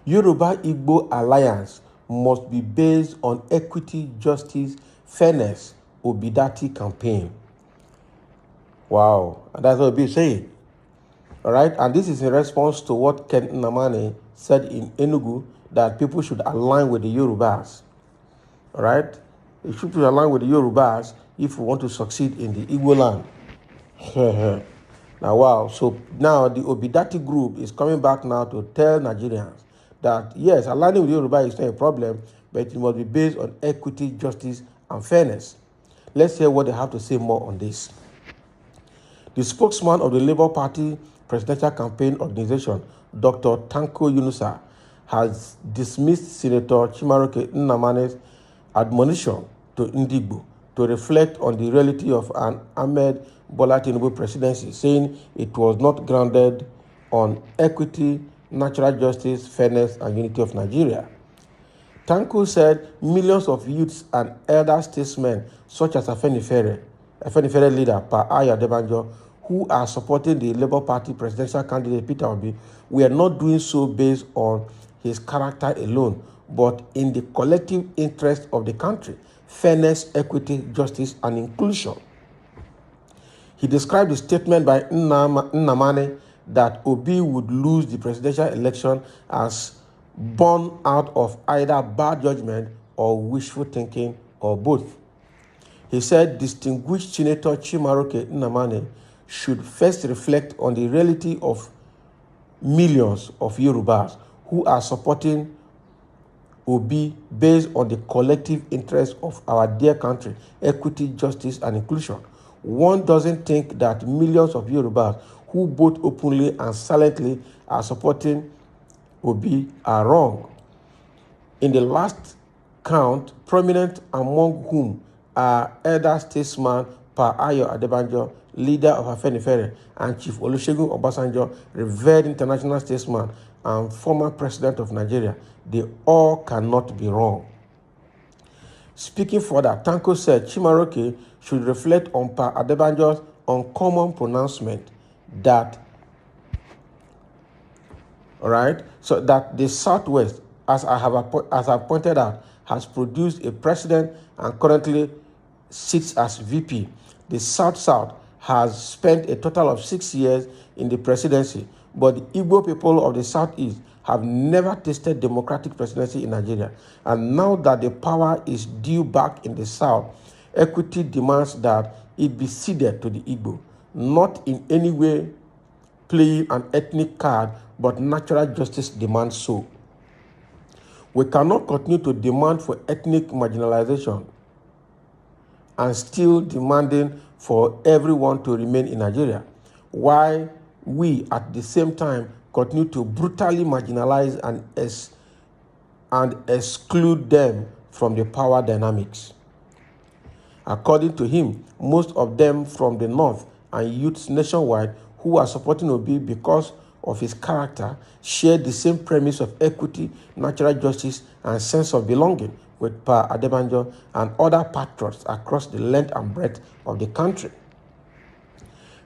Yoruba Igbo alliance must be based on equity, justice, fairness, Obidati campaign. Wow, and that's what Obi is saying. All right, and this is in response to what Ken Nnamani said in Enugu, that people should align with the Yorubas. All right, it should be aligned with the Yorubas if we want to succeed in the Igbo land. Now, wow, so now the Obidati group is coming back now to tell Nigerians that yes, aligning with Yoruba is not a problem, but it must be based on equity, justice, and fairness. Let's hear what they have to say more on this. The spokesman of the Labour Party Presidential Campaign Organization, Dr. Tanko Yunusa, has dismissed Senator Chimaroke Nnamani's admonition to Ndigbo to reflect on the reality of an Ahmed Bola Tinubu presidency, saying it was not grounded on equity, natural justice, fairness, and unity of Nigeria. Tanko said millions of youths and elder statesmen such as Afenifere leader Pa Adebanjo, who are supporting the Labour Party presidential candidate Peter Obi, were not doing so based on his character alone, but in the collective interest of the country, fairness, equity, justice, and inclusion. He described the statement by Nnamani that Obi would lose the presidential election as born out of either bad judgment or wishful thinking or both. He said distinguished Senator Chimaroke Nnamani should first reflect on the reality of millions of Yorubas who are supporting Obi based on the collective interest of our dear country, equity, justice, and inclusion. One doesn't think that millions of Yorubas who both openly and silently are supporting Obi are wrong. In the last count, prominent among whom are elder statesman Pa Adebanjo, leader of Afenifere, and Chief Olusegun Obasanjo, revered international statesman and former president of Nigeria, they all cannot be wrong. Speaking further, Tanko said Chimaroke should reflect on Pa Adebanjo's uncommon pronouncement that, all right, so that the Southwest, as I pointed out, has produced a president and currently sits as VP. The South has spent a total of 6 years in the presidency, but the Igbo people of the Southeast have never tasted democratic presidency in Nigeria. And now that the power is due back in the South, equity demands that it be ceded to the Igbo, not in any way playing an ethnic card, but natural justice demands so. We cannot continue to demand for ethnic marginalization and still demanding for everyone to remain in Nigeria, while we at the same time continue to brutally marginalize and exclude them from the power dynamics. According to him, most of them from the North and youths nationwide who are supporting Obi because of his character share the same premise of equity, natural justice, and sense of belonging with Pa Adebanjo and other patriots across the length and breadth of the country.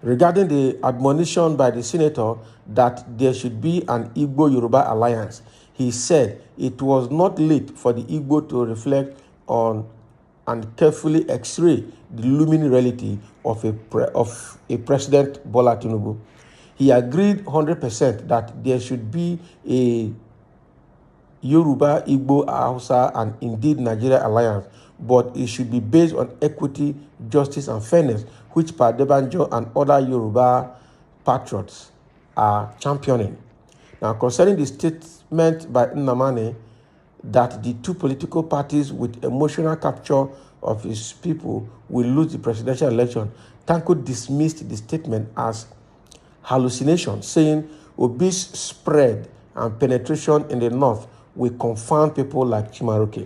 Regarding the admonition by the senator that there should be an Igbo-Yoruba alliance, he said it was not late for the Igbo to reflect on and carefully x-ray the looming reality of a President Bola Tinubu. He agreed 100% that there should be a Yoruba, Igbo, Hausa, and indeed Nigeria alliance, but it should be based on equity, justice, and fairness, which Pa Adebanjo and other Yoruba patriots are championing. Now, concerning the statement by Nnamani that the two political parties with emotional capture of his people will lose the presidential election, Tanko dismissed the statement as hallucination, saying Obi's spread and penetration in the North will confound people like Chimaroke.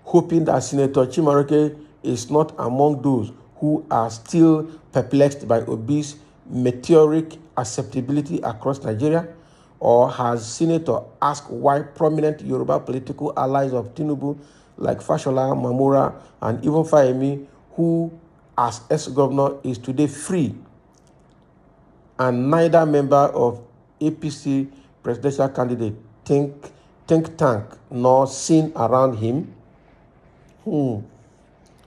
Hoping that Senator Chimaroke is not among those who are still perplexed by Obi's meteoric acceptability across Nigeria, or has Senator asked why prominent Yoruba political allies of Tinubu like Fashola, Mamura, and even Fayemi, who as ex-governor, is today free, and neither member of APC presidential candidate think tank nor seen around him. You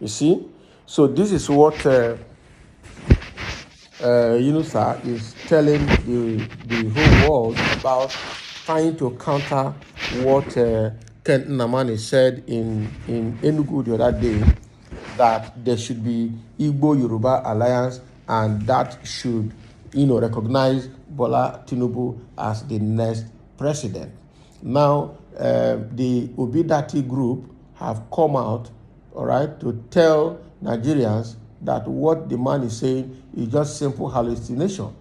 see? So this is what Yunusa is telling the whole world about trying to counter what Ken Nnamani said in Enugu the other day, that there should be Igbo Yoruba alliance, and that should, recognize Bola Tinubu as the next president. Now, the Obidati group have come out, all right, to tell Nigerians that what the man is saying is just simple hallucination.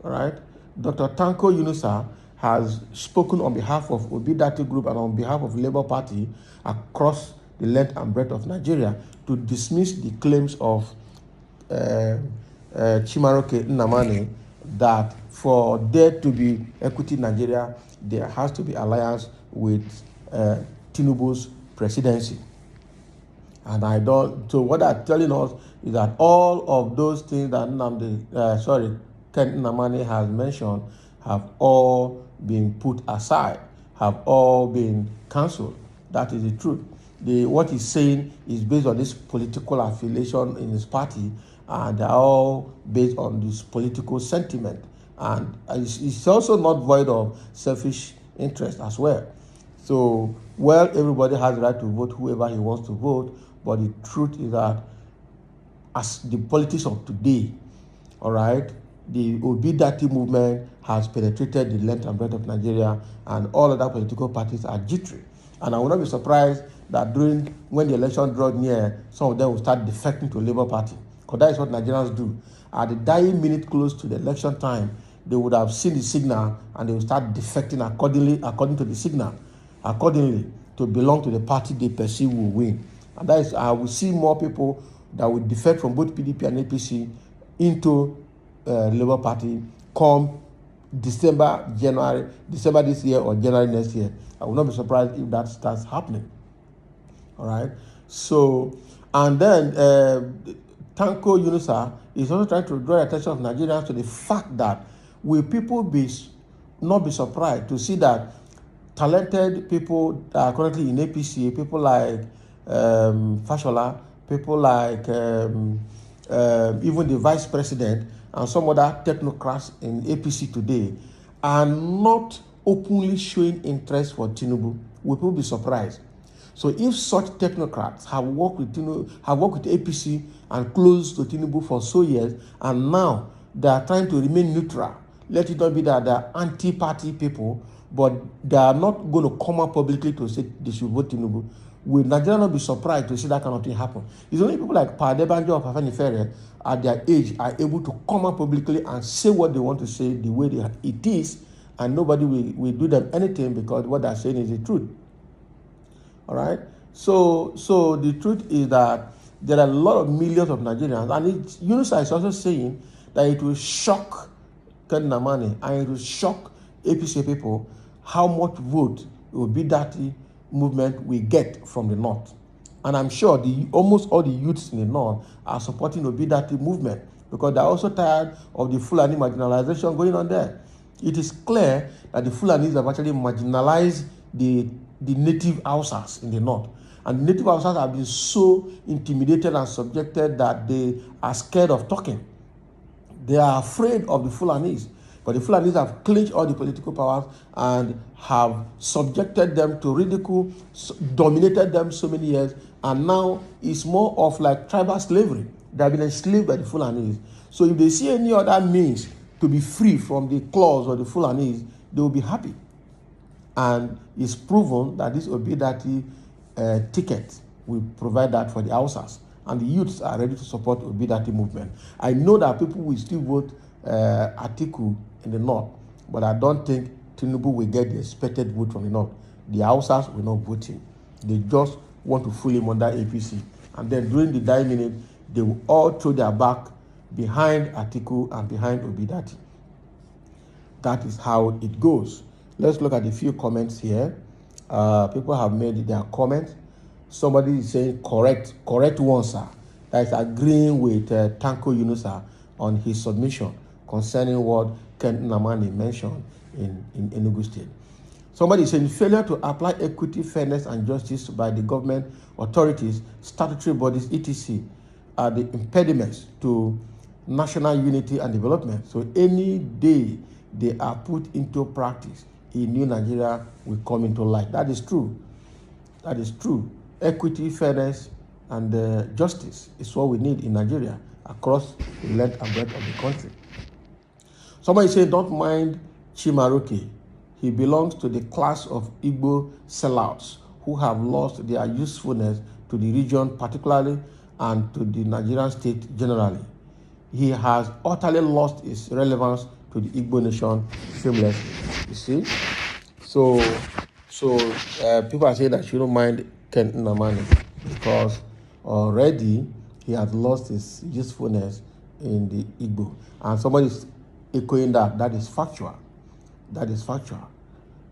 All right. Dr. Tanko Yunusa has spoken on behalf of Obidati Group and on behalf of Labour Party across the length and breadth of Nigeria to dismiss the claims of Chimaroke Nnamani that for there to be equity in Nigeria, there has to be alliance with Tinubu's presidency. And so what they're telling us is that all of those things that Ken Nnamani has mentioned have all been put aside, have all been cancelled. That is the truth. What he's saying is based on this political affiliation in his party, and they're all based on this political sentiment. And it's also not void of selfish interest as well. So, everybody has the right to vote whoever he wants to vote, but the truth is that as the politics of today, all right, the Obidati movement has penetrated the length and breadth of Nigeria, and all other political parties are jittery. And I will not be surprised that when the election draws near, some of them will start defecting to Labour Party, because that is what Nigerians do. At the dying minute close to the election time, they would have seen the signal and they will start defecting according to the signal, accordingly to belong to the party they perceive will win. And that is, I will see more people that will defect from both PDP and APC into Labour Party come December this year or January next year. I will not be surprised if that starts happening. All right. So, and then Tanko Yunusa is also trying to draw the attention of Nigerians to the fact that will people not be surprised to see that talented people that are currently in APC, people like Fashola, people like even the vice president and some other technocrats in APC today are not openly showing interest for Tinubu. Will people be surprised? So if such technocrats have worked with APC and close to Tinubu for so years, and now they are trying to remain neutral, let it not be that they are anti-party people, but they are not going to come out publicly to say they should vote Tinubu, will Nigeria not be surprised to see that kind of thing happen? It's only people like Padebanjo or Afenifere at their age are able to come out publicly and say what they want to say the way it is, and nobody will do them anything because what they're saying is the truth. All right? So the truth is that there are a lot of millions of Nigerians, and Yunusa is also saying that it will shock Ken Nnamani and it will shock APC people how much vote will be that movement we get from the north. And I'm sure almost all the youths in the north are supporting the Obidati movement because they're also tired of the Fulani marginalization going on there. It is clear that the Fulanis have actually marginalized the native Hausas in the north. And the native Hausas have been so intimidated and subjected that they are scared of talking. They are afraid of the Fulanis. But the Fulanis have clinched all the political powers and have subjected them to ridicule, dominated them so many years, and now it's more of like tribal slavery. They have been enslaved by the Fulanis. So if they see any other means to be free from the claws of the Fulanis, they will be happy. And it's proven that this Obidati ticket will provide that for the Hausas. And the youths are ready to support Obidati movement. I know that people will still vote Atiku in the north, but I don't think Tinubu will get the expected vote from the north. The Hausas will not vote him. They just want to fool him under APC. And then during the dying minute, they will all throw their back behind Atiku and behind Obidati. That is how it goes. Let's look at a few comments here. People have made their comments. Somebody is saying, correct one, sir. that is agreeing with Tanko Yunusa on his submission concerning what Ken Namani mentioned in Enugu State. Somebody is saying failure to apply equity, fairness, and justice by the government authorities, statutory bodies, etc., are the impediments to national unity and development. So any day they are put into practice, a new Nigeria will come into light. That is true. That is true. Equity, fairness, and justice is what we need in Nigeria across the length and breadth of the country. Somebody say, don't mind Chimaroke. He belongs to the class of Igbo sellouts who have lost their usefulness to the region particularly and to the Nigerian state generally. He has utterly lost his relevance to the Igbo nation shamelessly. You see? So people are saying that you don't mind Ken Nnamani because already he has lost his usefulness in the Igbo. And somebody is echoing that. That is factual. That is factual.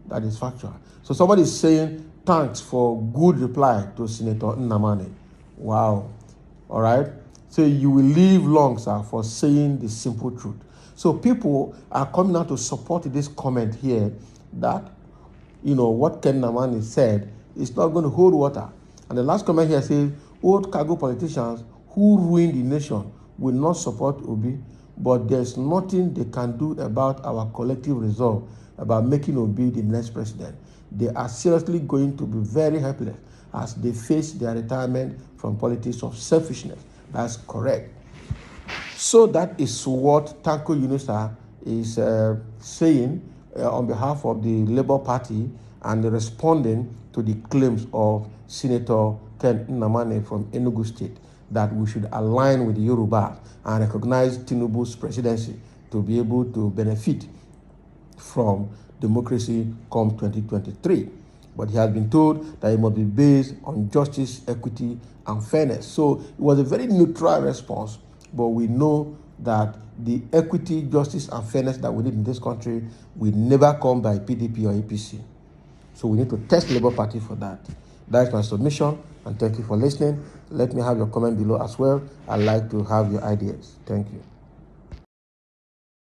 That is factual. So somebody is saying thanks for good reply to Senator Nnamani. Wow. All right. So you will live long, sir, for saying the simple truth. So people are coming out to support this comment here that, what Ken Nnamani said is not going to hold water. And the last comment here says, old cargo politicians who ruined the nation will not support Obi, but there's nothing they can do about our collective resolve about making Obi the next president. They are seriously going to be very helpless as they face their retirement from politics of selfishness. That's correct. So that is what Tanko Yunusa is saying on behalf of the Labour Party and responding to the claims of Senator Ken Nnamani from Enugu State that we should align with the Yoruba and recognize Tinubu's presidency to be able to benefit from democracy come 2023. But he has been told that it must be based on justice, equity, and fairness. So it was a very neutral response, but we know that the equity, justice, and fairness that we need in this country will never come by PDP or APC. So we need to test the Labour Party for that. That is my submission, and thank you for listening. Let me have your comment below as well. I'd like to have your ideas. Thank you.